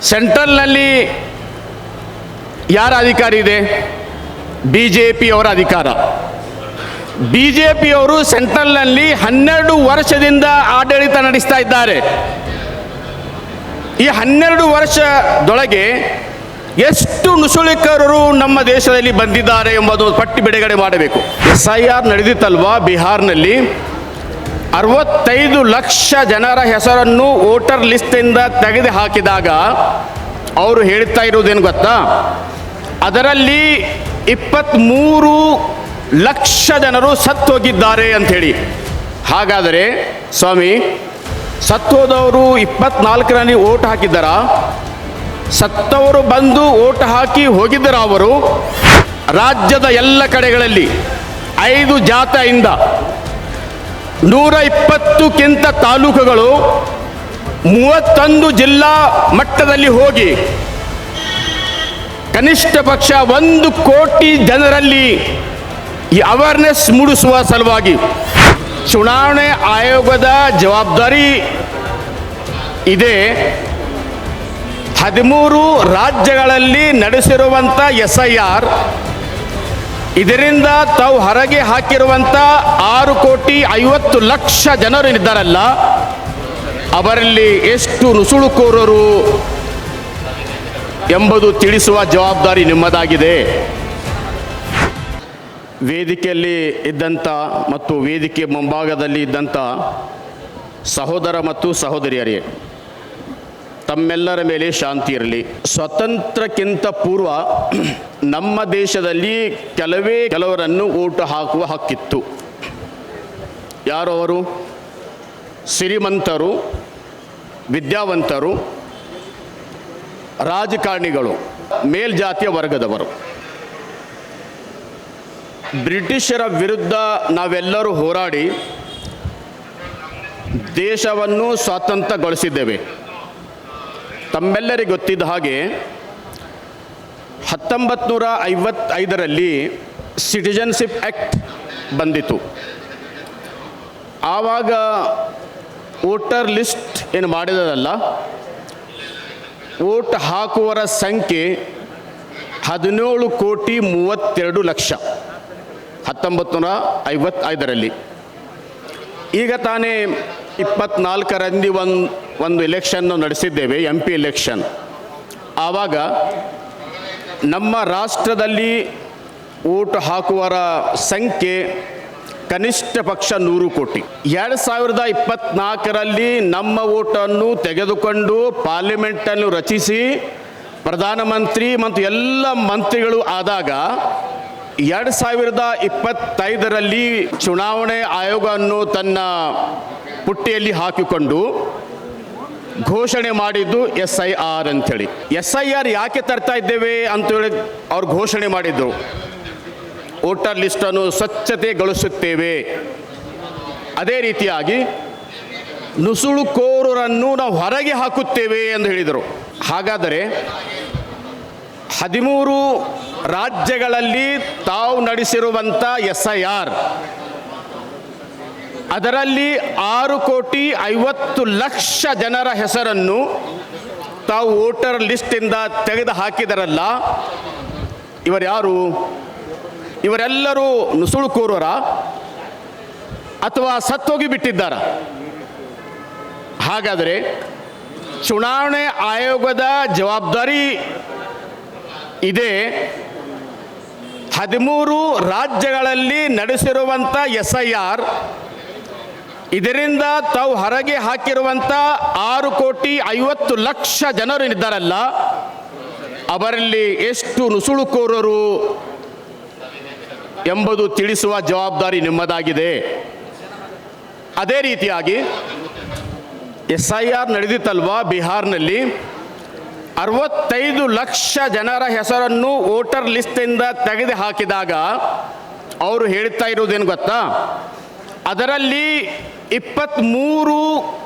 ಸೆಂಟ್ರಲ್ನಲ್ಲಿ ಯಾರ ಅಧಿಕಾರ ಇದೆ? BJP ಅವರ ಅಧಿಕಾರ. BJP ಅವರು ಸೆಂಟ್ರಲ್ನಲ್ಲಿ 12 ವರ್ಷದಿಂದ ಆಡಳಿತ ನಡೆಸ್ತಾ ಇದ್ದಾರೆ. ಈ 12 ವರ್ಷದೊಳಗೆ ಎಷ್ಟು ನುಸುಳಿಕರರು ನಮ್ಮ ದೇಶದಲ್ಲಿ ಬಂದಿದ್ದಾರೆ ಎಂಬುದು ಪಟ್ಟಿ ಬಿಡುಗಡೆ ಮಾಡಬೇಕು. SIR ನಡೆದಿತ್ತಲ್ವಾ ಬಿಹಾರ್ನಲ್ಲಿ, 65 ಲಕ್ಷ ಜನರ ಹೆಸರನ್ನು ವೋಟರ್ ಲಿಸ್ಟಿಂದ ತೆಗೆದು ಹಾಕಿದಾಗ ಅವರು ಹೇಳ್ತಾ ಇರುವುದೇನು ಗೊತ್ತಾ? ಅದರಲ್ಲಿ 23 ಲಕ್ಷ ಜನರು ಸತ್ತು ಹೋಗಿದ್ದಾರೆ ಅಂಥೇಳಿ. ಹಾಗಾದರೆ ಸ್ವಾಮಿ, ಸತ್ತೋದವರು 24ರಲ್ಲಿ ಓಟ್ ಹಾಕಿದ್ದಾರ? ಸತ್ತವರು ಬಂದು ಓಟ್ ಹಾಕಿ ಹೋಗಿದ್ದರ? ಅವರು ರಾಜ್ಯದ ಎಲ್ಲ ಕಡೆಗಳಲ್ಲಿ 5 ಜಾಥಾಯಿಂದ 120ಕ್ಕಿಂತ ತಾಲೂಕುಗಳು 31 ಜಿಲ್ಲಾ ಮಟ್ಟದಲ್ಲಿ ಹೋಗಿ ಕನಿಷ್ಠ ಪಕ್ಷ 1 ಕೋಟಿ ಜನರಲ್ಲಿ ಈ ಅವೇರ್ನೆಸ್ ಮೂಡಿಸುವ ಸಲುವಾಗಿ ಚುನಾವಣೆ ಆಯೋಗದ ಜವಾಬ್ದಾರಿ ಇದೆ. 13 ರಾಜ್ಯಗಳಲ್ಲಿ ನಡೆಸಿರುವಂಥ SIR, ಇದರಿಂದ ತಾವು ಹೊರಗೆ ಹಾಕಿರುವಂಥ 6,50,00,000 ಜನರು ಇದ್ದಾರಲ್ಲ, ಅವರಲ್ಲಿ ಎಷ್ಟು ನುಸುಳುಕೋರರು ಎಂಬುದು ತಿಳಿಸುವ ಜವಾಬ್ದಾರಿ ನಿಮ್ಮದಾಗಿದೆ. ವೇದಿಕೆಯಲ್ಲಿ ಇದ್ದಂಥ ಮತ್ತು ವೇದಿಕೆ ಮುಂಭಾಗದಲ್ಲಿ ಇದ್ದಂಥ ಸಹೋದರ ಮತ್ತು ಸಹೋದರಿಯರೇ, ತಮ್ಮೆಲ್ಲರ ಮೇಲೆ ಶಾಂತಿ ಇರಲಿ. ಸ್ವತಂತ್ರಕ್ಕಿಂತ ಪೂರ್ವ ನಮ್ಮ ದೇಶದಲ್ಲಿ ಕೆಲವರನ್ನು ಓಟು ಹಾಕುವ ಹಕ್ಕಿತ್ತು. ಯಾರು ಅವರು? ಶ್ರೀಮಂತರು, ವಿದ್ಯಾವಂತರು, ರಾಜಕಾರಣಿಗಳು, ಮೇಲ್ಜಾತಿಯ ವರ್ಗದವರು. ಬ್ರಿಟಿಷರ ವಿರುದ್ಧ ನಾವೆಲ್ಲರೂ ಹೋರಾಡಿ ದೇಶವನ್ನು ಸ್ವಾತಂತ್ರ್ಯಗೊಳಿಸಿದ್ದೇವೆ. ತಮ್ಮೆಲ್ಲರಿಗೆ ಗೊತ್ತಿದ್ದ ಹಾಗೆ 1955ರಲ್ಲಿ ಸಿಟಿಜನ್ಶಿಪ್ ಆ್ಯಕ್ಟ್ ಬಂದಿತು. ಆವಾಗ ವೋಟರ್ ಲಿಸ್ಟ್ ಏನು ಮಾಡಿದರಲ್ಲ, ವೋಟ್ ಹಾಕುವರ ಸಂಖ್ಯೆ 17,32,00,000 1955ರಲ್ಲಿ. ಈಗ ತಾನೇ 24ರಂದು ಒಂದು ಎಲೆಕ್ಷನ್ನು ನಡೆಸಿದ್ದೇವೆ, MP ಎಲೆಕ್ಷನ್. ಆವಾಗ ನಮ್ಮ ರಾಷ್ಟ್ರದಲ್ಲಿ ವೋಟ್ ಹಾಕುವರ ಸಂಖ್ಯೆ ಕನಿಷ್ಠ ಪಕ್ಷ 100 ಕೋಟಿ. 2024ರಲ್ಲಿ ನಮ್ಮ ಓಟನ್ನು ತೆಗೆದುಕೊಂಡು ಪಾರ್ಲಿಮೆಂಟನ್ನು ರಚಿಸಿ ಪ್ರಧಾನಮಂತ್ರಿ ಮತ್ತು ಎಲ್ಲ ಮಂತ್ರಿಗಳು ಆದಾಗ 2025ರಲ್ಲಿ ಚುನಾವಣೆ ಆಯೋಗವನ್ನು ತನ್ನ ಪುಟ್ಟಿಯಲ್ಲಿ ಹಾಕಿಕೊಂಡು ಘೋಷಣೆ ಮಾಡಿದ್ದು SIR ಅಂಥೇಳಿ. SIR ಯಾಕೆ ತರ್ತಾ ಇದ್ದೇವೆ ಅಂತೇಳಿ ಅವ್ರು ಘೋಷಣೆ ಮಾಡಿದ್ರು. ವೋಟರ್ ಲಿಸ್ಟನ್ನು ಸ್ವಚ್ಛತೆಗೊಳಿಸುತ್ತೇವೆ, ಅದೇ ರೀತಿಯಾಗಿ ನುಸುಳುಕೋರರನ್ನು ನಾವು ಹೊರಗೆ ಹಾಕುತ್ತೇವೆ ಎಂದು ಹೇಳಿದರು. ಹಾಗಾದರೆ 13 ರಾಜ್ಯಗಳಲ್ಲಿ ತಾವು ನಡೆಸಿರುವಂಥ SIR, ಅದರಲ್ಲಿ 6,50,00,000 ಜನರ ಹೆಸರನ್ನು ತಾವು ವೋಟರ್ ಲಿಸ್ಟಿಂದ ತೆಗೆದು ಹಾಕಿದರಲ್ಲ, ಇವರು ಯಾರು? ಇವರೆಲ್ಲರೂ ನುಸುಳುಕೋರರ ಅಥವಾ ಸತ್ತೋಗಿ ಬಿಟ್ಟಿದ್ದಾರ? ಹಾಗಾದರೆ ಚುನಾವಣೆ ಆಯೋಗದ ಜವಾಬ್ದಾರಿ ಇದೆ. 13 ರಾಜ್ಯಗಳಲ್ಲಿ ನಡೆಸಿರುವಂಥ SIR, ಇದರಿಂದ ತಾವು ಹೊರಗೆ ಹಾಕಿರುವಂಥ 6,50,00,000 ಜನರು ಇದ್ದಾರಲ್ಲ, ಅವರಲ್ಲಿ ಎಷ್ಟು ನುಸುಳುಕೋರರು ಎಂಬುದು ತಿಳಿಸುವ ಜವಾಬ್ದಾರಿ ನಿಮ್ಮದಾಗಿದೆ. ಅದೇ ರೀತಿಯಾಗಿ SIR ನಡೆದಿತ್ತಲ್ವಾ ಬಿಹಾರ್ನಲ್ಲಿ, 65 ಲಕ್ಷ ಜನರ ಹೆಸರನ್ನು ವೋಟರ್ ಲಿಸ್ಟಿಂದ ತೆಗೆದು ಹಾಕಿದಾಗ ಅವರು ಹೇಳ್ತಾ ಇರುವುದೇನು ಗೊತ್ತಾ? ಅದರಲ್ಲಿ 23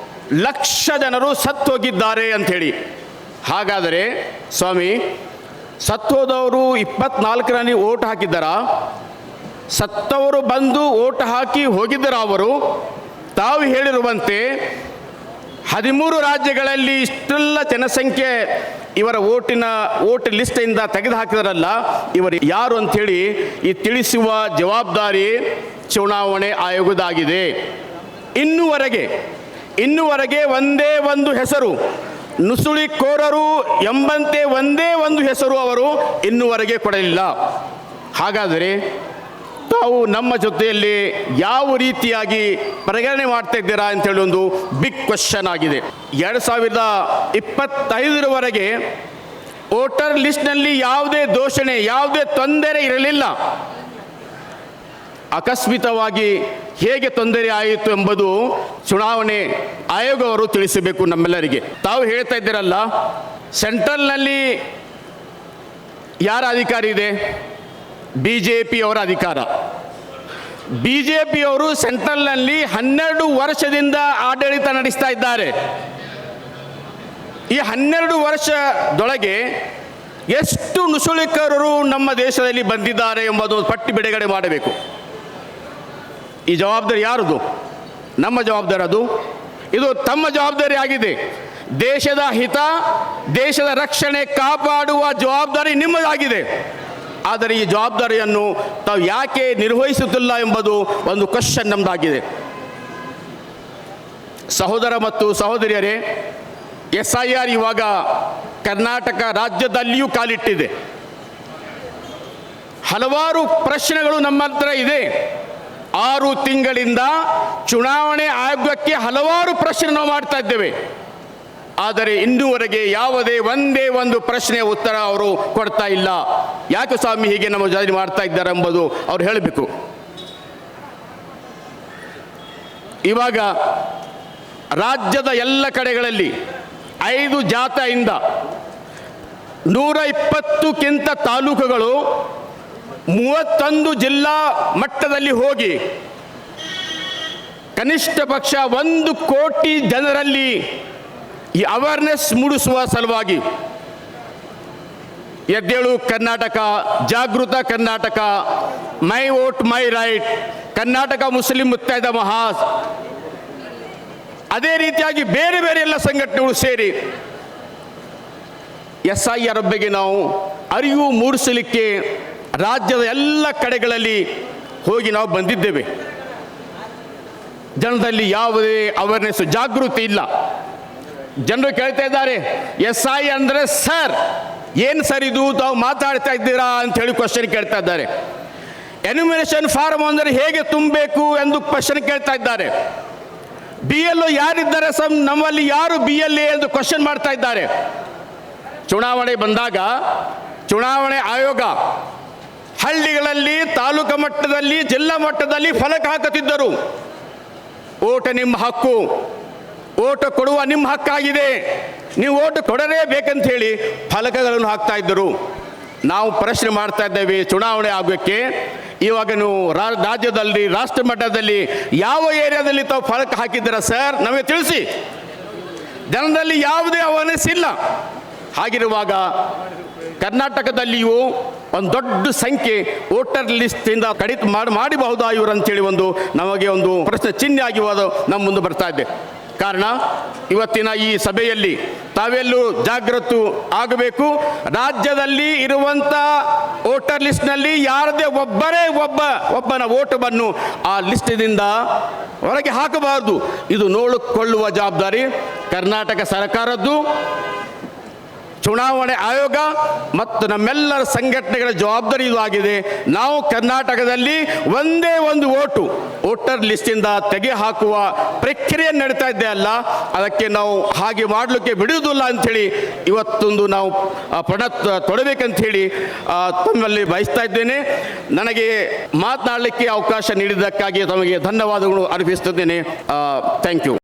ಲಕ್ಷ ಜನರು ಸತ್ತು ಹೋಗಿದ್ದಾರೆ ಅಂಥೇಳಿ. ಹಾಗಾದರೆ ಸ್ವಾಮಿ, ಸತ್ತೋದವರು 24ರಲ್ಲಿ ಓಟ್ ಹಾಕಿದ್ದಾರ? ಸತ್ತವರು ಬಂದು ಓಟ್ ಹಾಕಿ ಹೋಗಿದ್ದರ? ಅವರು ತಾವು ಹೇಳಿರುವಂತೆ 13 ರಾಜ್ಯಗಳಲ್ಲಿ ಇಷ್ಟೆಲ್ಲ ಜನಸಂಖ್ಯೆ ಇವರ ವೋಟ್ ಲಿಸ್ಟಿಂದ ತೆಗೆದು ಹಾಕಿದಾರಲ್ಲ, ಇವರು ಯಾರು ಅಂಥೇಳಿ ಈ ತಿಳಿಸುವ ಜವಾಬ್ದಾರಿ ಚುನಾವಣೆ ಆಯೋಗದಾಗಿದೆ. ಇನ್ನುವರೆಗೆ ಒಂದೇ ಒಂದು ಹೆಸರು, ನುಸುಳಿಕೋರರು ಎಂಬಂತೆ ಒಂದೇ ಒಂದು ಹೆಸರು ಅವರು ಇನ್ನುವರೆಗೆ ಕೊಡಲಿಲ್ಲ. ಹಾಗಾದರೆ ತಾವು ನಮ್ಮ ಜೊತೆಯಲ್ಲಿ ಯಾವ ರೀತಿಯಾಗಿ ಪರಿಗಣನೆ ಮಾಡ್ತಾ ಇದ್ದೀರಾ ಅಂತೇಳಿ ಒಂದು ಬಿಗ್ ಕ್ವಶನ್ ಆಗಿದೆ. 2025ರವರೆಗೆ ವೋಟರ್ ಲಿಸ್ಟ್ನಲ್ಲಿ ಯಾವುದೇ ದೂಷಣೆ, ಯಾವುದೇ ತೊಂದರೆ ಇರಲಿಲ್ಲ. ಆಕಸ್ಮಿಕವಾಗಿ ಹೇಗೆ ತೊಂದರೆ ಆಯಿತು ಎಂಬುದು ಚುನಾವಣೆ ಆಯೋಗವರು ತಿಳಿಸಬೇಕು ನಮ್ಮೆಲ್ಲರಿಗೆ. ತಾವು ಹೇಳ್ತಾ ಇದ್ದೀರಲ್ಲ, ಸೆಂಟ್ರಲ್ನಲ್ಲಿ ಯಾರ ಅಧಿಕಾರ ಇದೆ? BJP ಅವರ ಅಧಿಕಾರ. BJP ಅವರು ಸೆಂಟ್ರಲ್ನಲ್ಲಿ 12 ವರ್ಷದಿಂದ ಆಡಳಿತ ನಡೆಸ್ತಾ ಇದ್ದಾರೆ. ಈ 12 ವರ್ಷದೊಳಗೆ ಎಷ್ಟು ನುಸುಳಿಕರರು ನಮ್ಮ ದೇಶದಲ್ಲಿ ಬಂದಿದ್ದಾರೆ ಎಂಬುದು ಪಟ್ಟಿ ಬಿಡುಗಡೆ ಮಾಡಬೇಕು. ಈ ಜವಾಬ್ದಾರಿ ಯಾರದು? ನಮ್ಮ ಜವಾಬ್ದಾರಿ ಅದು. ಇದು ತಮ್ಮ ಜವಾಬ್ದಾರಿ ಆಗಿದೆ. ದೇಶದ ಹಿತ, ದೇಶದ ರಕ್ಷಣೆ ಕಾಪಾಡುವ ಜವಾಬ್ದಾರಿ ನಿಮ್ಮದಾಗಿದೆ. ಆದರೆ ಈ ಜವಾಬ್ದಾರಿಯನ್ನು ತಾವು ಯಾಕೆ ನಿರ್ವಹಿಸುತ್ತಿಲ್ಲ ಎಂಬುದು ಒಂದು ಕ್ವಶನ್ ನಮ್ಮದಾಗಿದೆ. ಸಹೋದರ ಮತ್ತು ಸಹೋದರಿಯರೇ, SIR ಇವಾಗ ಕರ್ನಾಟಕ ರಾಜ್ಯದಲ್ಲಿಯೂ ಕಾಲಿಟ್ಟಿದೆ. ಹಲವಾರು ಪ್ರಶ್ನೆಗಳು ನಮ್ಮ ಹತ್ರ ಇದೆ. 6 ತಿಂಗಳಿಂದ ಚುನಾವಣೆ ಆಯೋಗಕ್ಕೆ ಹಲವಾರು ಪ್ರಶ್ನೆ ನಾವು ಮಾಡ್ತಾ ಇದ್ದೇವೆ. ಆದರೆ ಇನ್ನೂವರೆಗೆ ಒಂದೇ ಒಂದು ಪ್ರಶ್ನೆಯ ಉತ್ತರ ಅವರು ಕೊಡ್ತಾ ಇಲ್ಲ. ಯಾಕೆ ಸ್ವಾಮಿ ಹೀಗೆ ನಮ್ಮ ಜಾರಿ ಮಾಡ್ತಾ ಇದ್ದಾರೆ ಎಂಬುದು ಅವ್ರು ಹೇಳಬೇಕು. ಇವಾಗ ರಾಜ್ಯದ ಎಲ್ಲ ಕಡೆಗಳಲ್ಲಿ 5 ಜಾಥಾದಿಂದ 120ಕ್ಕಿಂತ ತಾಲೂಕುಗಳು 31 ಜಿಲ್ಲಾ ಮಟ್ಟದಲ್ಲಿ ಹೋಗಿ ಕನಿಷ್ಠ ಪಕ್ಷ 1 ಕೋಟಿ ಜನರಲ್ಲಿ ಈ ಅವೇರ್ನೆಸ್ ಮೂಡಿಸುವ ಸಲುವಾಗಿ ಎದ್ದೇಳು ಕರ್ನಾಟಕ, ಜಾಗೃತ Karnataka, my vote my right, Karnataka Muslim ಮುತ್ತೈದ ಮಹಾಸ್, ಅದೇ ರೀತಿಯಾಗಿ ಬೇರೆ ಬೇರೆ ಎಲ್ಲ ಸಂಘಟನೆಗಳು ಸೇರಿ SIR ಬಗ್ಗೆ ನಾವು ಅರಿವು ಮೂಡಿಸಲಿಕ್ಕೆ ರಾಜ್ಯದ ಎಲ್ಲ ಕಡೆಗಳಲ್ಲಿ ಹೋಗಿ ನಾವು ಬಂದಿದ್ದೇವೆ. ಜನರಲ್ಲಿ ಯಾವುದೇ ಅವೇರ್ನೆಸ್, ಜಾಗೃತಿ ಇಲ್ಲ. ಜನರು ಕೇಳ್ತಾ ಇದ್ದಾರೆ, SI ಅಂದರೆ ಸರ್ ಏನು ಸರ್ ಇದು ತಾವು ಮಾತಾಡ್ತಾ ಇದ್ದೀರಾ ಅಂತ ಹೇಳಿ ಕ್ವಶನ್ ಕೇಳ್ತಾ ಇದ್ದಾರೆ. ಎನ್ಯುಮರೇಷನ್ ಫಾರ್ಮ್ ಅಂದರೆ ಹೇಗೆ ತುಂಬಬೇಕು ಎಂದು ಕ್ವಶನ್ ಕೇಳ್ತಾ ಇದ್ದಾರೆ. BLO ಯಾರಿದ್ದಾರೆ ಸರ್, ನಮ್ಮಲ್ಲಿ ಯಾರು BLA ಎಂದು ಕ್ವಶನ್ ಮಾಡ್ತಾ ಇದ್ದಾರೆ. ಚುನಾವಣೆ ಬಂದಾಗ ಚುನಾವಣೆ ಆಯೋಗ ಹಳ್ಳಿಗಳಲ್ಲಿ, ತಾಲೂಕು ಮಟ್ಟದಲ್ಲಿ, ಜಿಲ್ಲಾ ಮಟ್ಟದಲ್ಲಿ ಫಲಕ ಹಾಕುತ್ತಿದ್ದರು. ಓಟ ನಿಮ್ಮ ಹಕ್ಕು, ಓಟು ಕೊಡುವ ನಿಮ್ಮ ಹಕ್ಕಾಗಿದೆ, ನೀವು ಓಟು ಕೊಡಲೇಬೇಕಂತ ಹೇಳಿ ಫಲಕಗಳನ್ನು ಹಾಕ್ತಾ ಇದ್ದರು. ನಾವು ಪ್ರಶ್ನೆ ಮಾಡ್ತಾ ಇದ್ದೇವೆ ಚುನಾವಣೆ ಆಗೋಕ್ಕೆ, ಇವಾಗ ನೀವು ರಾಜ್ಯದಲ್ಲಿ, ರಾಷ್ಟ್ರ ಮಟ್ಟದಲ್ಲಿ ಯಾವ ಏರಿಯಾದಲ್ಲಿ ತಾವು ಫಲಕ ಹಾಕಿದ್ದೀರಾ ಸರ್, ನಮಗೆ ತಿಳಿಸಿ. ಜನರಲ್ಲಿ ಯಾವುದೇ ಅವೇರ್ನೆಸ್ ಇಲ್ಲ. ಹಾಗಿರುವಾಗ ಕರ್ನಾಟಕದಲ್ಲಿಯೂ ಒಂದು ದೊಡ್ಡ ಸಂಖ್ಯೆ ವೋಟರ್ ಲಿಸ್ಟಿಂದ ಕಡಿತ ಮಾಡಬಹುದಾ ಇವರು ಅಂತೇಳಿ ನಮಗೆ ಒಂದು ಪ್ರಶ್ನೆ ಚಿಹ್ನೆ ಆಗಿ ನಮ್ಮ ಮುಂದೆ ಬರ್ತಾ ಇದೆ. ಕಾರಣ ಇವತ್ತಿನ ಈ ಸಭೆಯಲ್ಲಿ ತಾವೆಲ್ಲೂ ಜಾಗೃತಿ ಆಗಬೇಕು. ರಾಜ್ಯದಲ್ಲಿ ಇರುವಂಥ ವೋಟರ್ ಲಿಸ್ಟ್ನಲ್ಲಿ ಯಾರದೇ ಒಬ್ಬನ ವೋಟನ್ನು ಆ ಲಿಸ್ಟಿನಿಂದ ಹೊರಗೆ ಹಾಕಬಾರದು. ಇದು ನೋಡಿಕೊಳ್ಳುವ ಜವಾಬ್ದಾರಿ ಕರ್ನಾಟಕ ಸರ್ಕಾರದ್ದು, ಚುನಾವಣೆ ಆಯೋಗ ಮತ್ತು ನಮ್ಮೆಲ್ಲರ ಸಂಘಟನೆಗಳ ಜವಾಬ್ದಾರಿ ಇದು ಆಗಿದೆ. ನಾವು ಕರ್ನಾಟಕದಲ್ಲಿ ಒಂದೇ ಒಂದು ವೋಟರ್ ಲಿಸ್ಟಿಂದ ತೆಗೆದುಹಾಕುವ ಪ್ರಕ್ರಿಯೆ ನಡೀತಾ ಇದೆ ಅಲ್ಲ, ಅದಕ್ಕೆ ನಾವು ಹಾಗೆ ಮಾಡಲಿಕ್ಕೆ ಬಿಡುವುದಿಲ್ಲ ಅಂಥೇಳಿ ಇವತ್ತೊಂದು ನಾವು ಪಣ ತೊಡಬೇಕಂತ ಹೇಳಿ ತಮ್ಮಲ್ಲಿ ಬಯಸ್ತಾ ಇದ್ದೇನೆ. ನನಗೆ ಮಾತನಾಡಲಿಕ್ಕೆ ಅವಕಾಶ ನೀಡಿದ್ದಕ್ಕಾಗಿ ತಮಗೆ ಧನ್ಯವಾದಗಳು ಅರ್ಪಿಸುತ್ತಿದ್ದೇನೆ. Thank you.